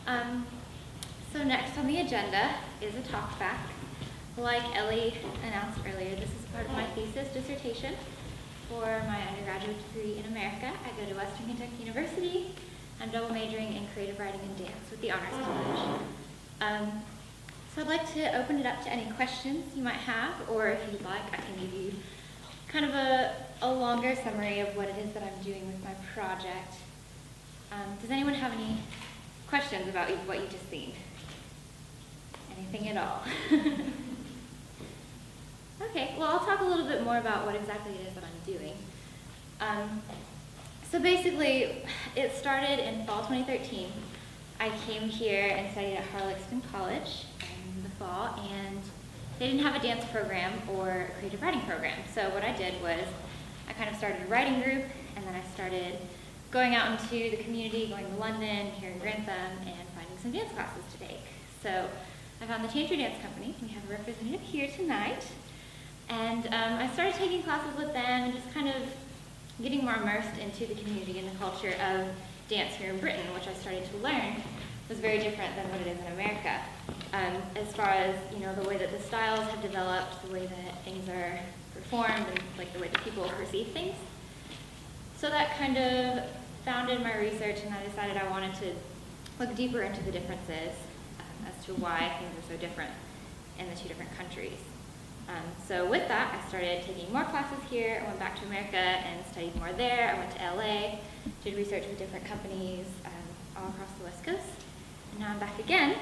So next on the agenda is a talkback. Like Ellie announced earlier, this is part of my thesis dissertation for my undergraduate degree in America. I go to Western Kentucky University. I'm double majoring in creative writing and dance with the Honors College. So I'd like to open it up to any questions you might have, or if you'd like, I can give you kind of a longer summary of what it is that I'm doing with my project. Does anyone have any questions about what you just seen? Anything at all? Okay, well, I'll talk a little bit more about what exactly it is that I'm doing. So basically, it started in fall 2013. I came here and studied at Harlexton College in the fall, and they didn't have a dance program or a creative writing program. So what I did was I kind of started a writing group, and then I started going out into the community, going to London, here in Grantham, and finding some dance classes to take. So I found the Tantry Dance Company. We have a representative here tonight. And I started taking classes with them and just kind of getting more immersed into the community and the culture of dance here in Britain, which I started to learn was very different than what it is in America. As far as, the way that the styles have developed, the way that things are performed, and like the way that people perceive things. So that kind of founded my research, and I decided I wanted to look deeper into the differences as to why things are so different in the two different countries. So with that, I started taking more classes here. I went back to America and studied more there. I went to LA, did research with different companies all across the West Coast. And now I'm back again.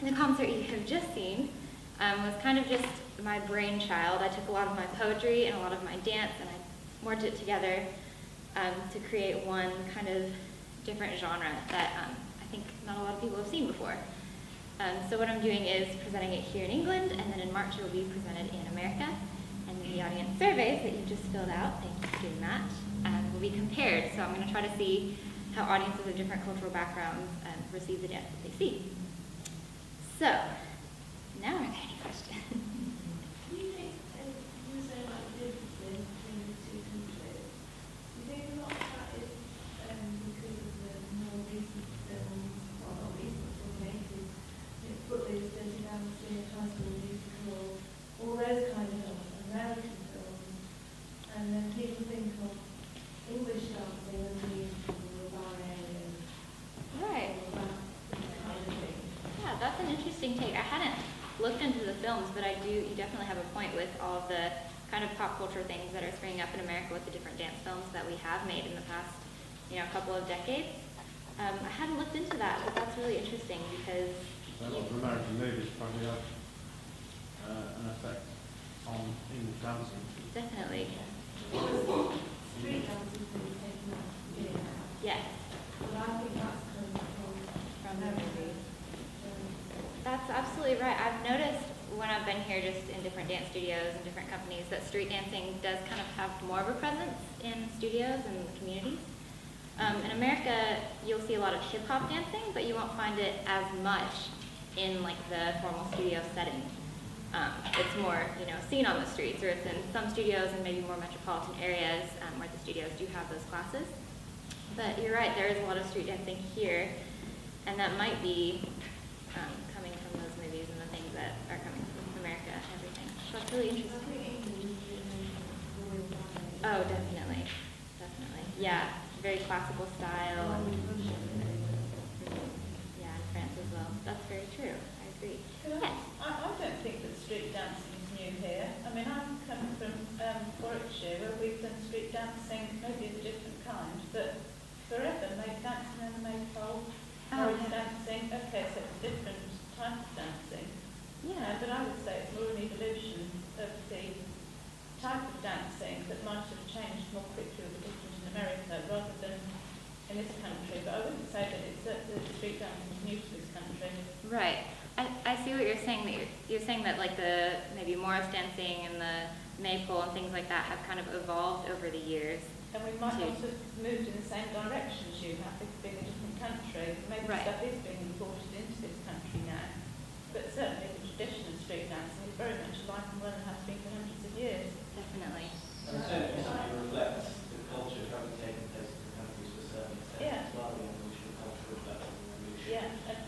And the concert you have just seen was kind of just my brainchild. I took a lot of my poetry and a lot of my dance, and I merged it together to create one kind of different genre that I think not a lot of people have seen before. So what I'm doing is presenting it here in England, and then in March it will be presented in America. And then the audience surveys that you just filled out, thank you for doing that, will be compared. So I'm going to try to see how audiences of different cultural backgrounds receive the dance that they see. So, now are there any questions? Do you think, you were saying about the differences between the two countries, do you think a lot of that is because of the more recent films, well not recent, from the 80s, Footloose, Dirty Dancing, High School Musical, all those kind of films, American films, and then people think of English dancing as musical or ballet and Right. all that kind of thing. Yeah, that's an interesting take. I hadn't looked into the films, but you definitely have a point with all of the kind of pop culture things that are springing up in America with the different dance films that we have made in the past, couple of decades. I hadn't looked into that, but that's really interesting because A lot of American movies probably have an effect on English dancing. definitely, Street dancing thing taken up here now. yes, But I think that's come from the movies. Um, That's absolutely right. I've noticed when I've been here just in different dance studios and different companies that street dancing does kind of have more of a presence in studios and communities. In America, you'll see a lot of hip-hop dancing, but you won't find it as much in like the formal studio setting. It's more, seen on the streets, or it's in some studios and maybe more metropolitan areas where the studios do have those classes. But you're right, there is a lot of street dancing here, and that might be coming from those movies and the things that are coming from America and everything. So that's really I interesting. think England is doing royal ballet. Oh, definitely. Yeah, very classical style. And Russia. Yeah, in France as well. That's very true. I agree. Yes. I don't think that street dancing is new here. I mean, I'm coming from Warwickshire, where we've done street dancing, maybe of a different kind, but forever, made dancing in the maypole, forest dancing. Okay, so it's a different type of dancing. Yeah. But I would say it's more an evolution of the type of dancing that might have changed more quickly or different in America rather than in this country. But I wouldn't say that street dancing is new to this country. Right. I see what you're saying. That you're saying that like the maybe Morris dancing and the maypole and things like that have kind of evolved over the years. And we might not have moved in the same direction as you have, this being a different country. Maybe Right. stuff is being imported into this country now. But certainly the tradition of street dancing is very much alive and well and has been for hundreds of years. Definitely. And it certainly reflects the culture currently taking place in the countries to a certain extent Yeah. as well, the evolution of culture reflects the evolution. Yeah, and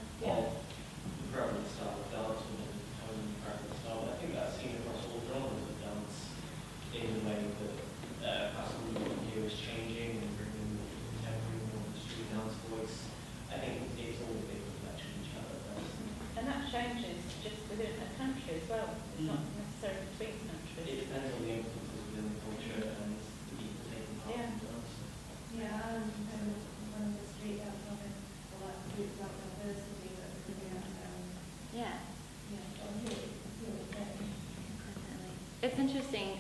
It's interesting.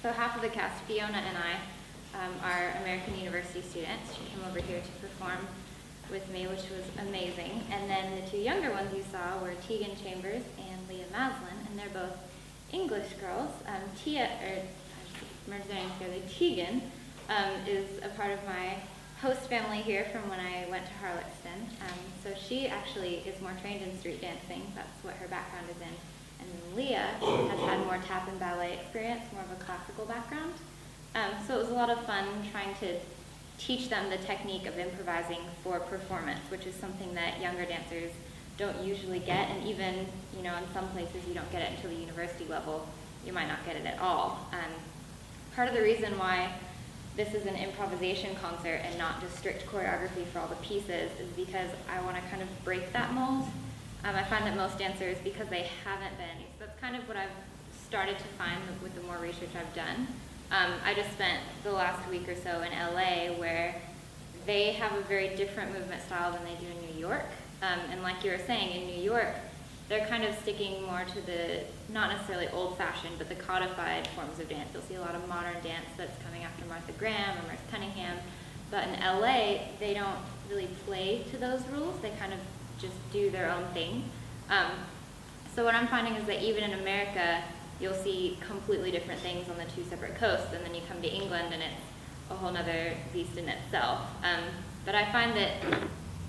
So half of the cast, Fiona and I, are American University students. She came over here to perform with me, which was amazing. And then the two younger ones you saw were Tegan Chambers and Leah Maslin, and they're both English girls. I merged their names together. Tegan is a part of my host family here from when I went to Harlexton. So she actually is more trained in street dancing. That's what her background is in. And then Leah has had more tap and ballet experience, more of a classical background. So it was a lot of fun trying to teach them the technique of improvising for performance, which is something that younger dancers don't usually get, and even, in some places you don't get it until the university level. You might not get it at all. Part of the reason why this is an improvisation concert and not just strict choreography for all the pieces is because I want to kind of break that mold. I find that most dancers, because they haven't been, so that's kind of what I've started to find with the more research I've done. I just spent the last week or so in LA, where they have a very different movement style than they do in New York. And like you were saying, in New York, they're kind of sticking more to the, not necessarily old-fashioned, but the codified forms of dance. You'll see a lot of modern dance that's coming after Martha Graham or Merce Cunningham. But in LA, they don't really play to those rules. They kind of just do their own thing. So what I'm finding is that even in America, you'll see completely different things on the two separate coasts, and then you come to England and it's a whole other beast in itself. But I find that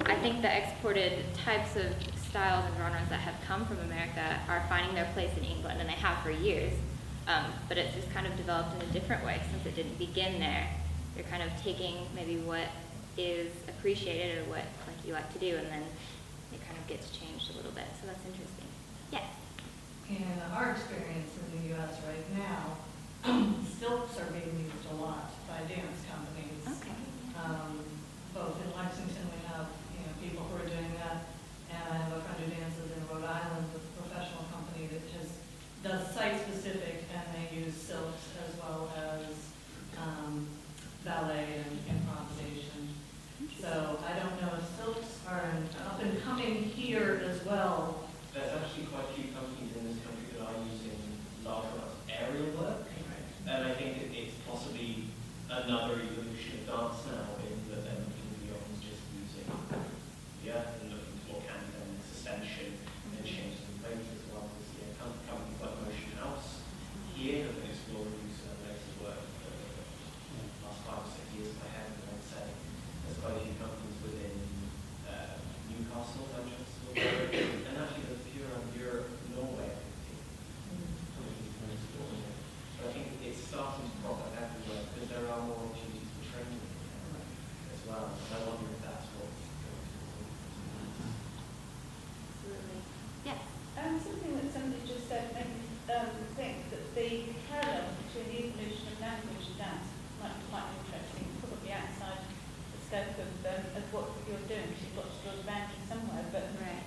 I think the exported types of styles and genres that have come from America are finding their place in England, and they have for years. But it's just kind of developed in a different way since it didn't begin there. You're kind of taking maybe what is appreciated or what you like to do, and then it kind of gets changed a little bit. So that's interesting. Yes. In our experience in the U.S. right now, stilts are being used a lot by dance companies. Okay. Both in Lexington, we have people who are doing that, and I have a friend who dances in Rhode Island with a professional company that does site-specific, and they use silks as well as ballet and improvisation. So I don't know if silks are up and coming here as well. There's actually quite a few companies in this country that are using large amounts of aerial work, and I think it's possibly another evolution of dance now in that they're looking beyond just using the earth and looking to what can be done in suspension and change some plates as well. As companies like Motion House here have been exploring use of laser work for the last 5 or 6 years. I have, and I'd say there's quite a few companies within Newcastle, Manchester, and actually there's a few around Europe, Norway, but I think it's starting to crop up everywhere because there are more opportunities for training as well. And I wonder if that's what's going to Absolutely. Yes. Something that somebody just said made me think that the parallel between the evolution of language and dance might be quite interesting, probably outside the scope of what you're doing, because you've got to draw the boundary somewhere. But Right.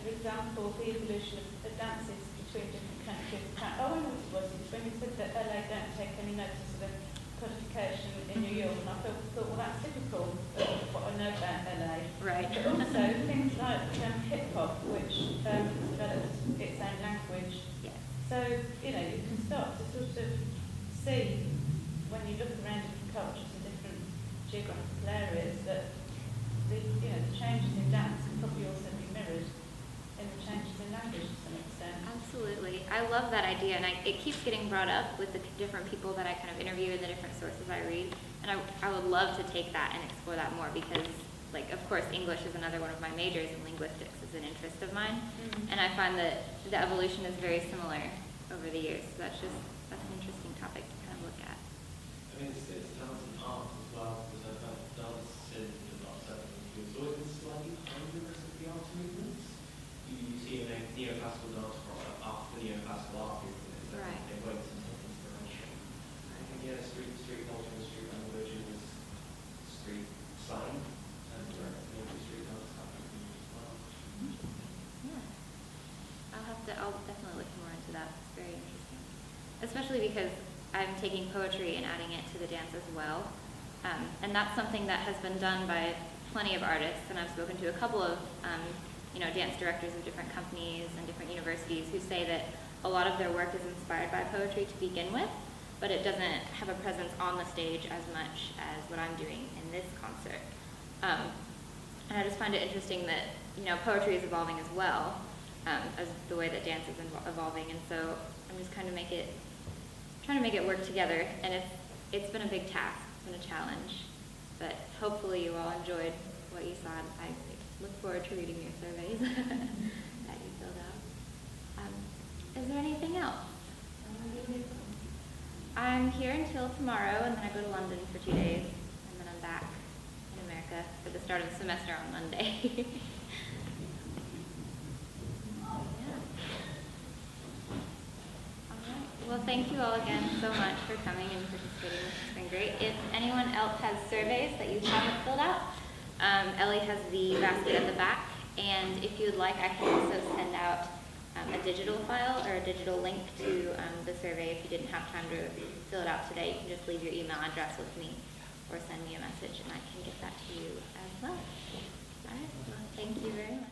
for example, the evolution of dances between different countries. I wonder what it was when you said that LA don't take any notice of a codification in New York, and I thought, well, that's typical of what I know about LA. Right. But also things like hip hop, which has developed its own language. Yes. So you can start to sort of see when you look around different cultures and different geographical areas that the changes in dance can probably also be mirrored in the changes in language to some extent. Absolutely. I love that idea, and it keeps getting brought up with the different people that I kind of interview and the different sources I read. And I would love to take that and explore that more because, of course, English is another one of my majors, and linguistics is an interest of mine. Mm-hmm. And I find that the evolution is very similar over the years. So that's an interesting topic to kind of look at. I mean, it's dance and art as well, because I've done dance in the last 7 years. It's always been slightly behind the rest of the art movements. You see a neoclassical dance product after the neoclassical art movement. Right. They wait some sort of inspiration. I think, street culture and street language is street slang, and maybe street dance happening as well. Yeah. I'll definitely look more into that. It's very interesting. Especially because I'm taking poetry and adding it to the dance as well. And that's something that has been done by plenty of artists, and I've spoken to a couple of dance directors of different companies and different universities who say that a lot of their work is inspired by poetry to begin with, but it doesn't have a presence on the stage as much as what I'm doing in this concert. And I just find it interesting that, you know, poetry is evolving as well, as the way that dance is evolving, and so I'm just trying to make it work together, and it's been a big task, it's been a challenge, but hopefully you all enjoyed what you saw. I look forward to reading your surveys that you filled out. Is there anything else? I'm here until tomorrow, and then I go to London for 2 days, and then I'm back in America for the start of the semester on Monday. Yeah. All right. Well, thank you all again so much for coming and participating. It's been great. If anyone else has surveys that you haven't filled out, Ellie has the basket at the back, and if you'd like, I can also send out a digital file or a digital link to the survey. If you didn't have time to fill it out today, you can just leave your email address with me or send me a message, and I can get that to you as well. All right. Well, thank you very much.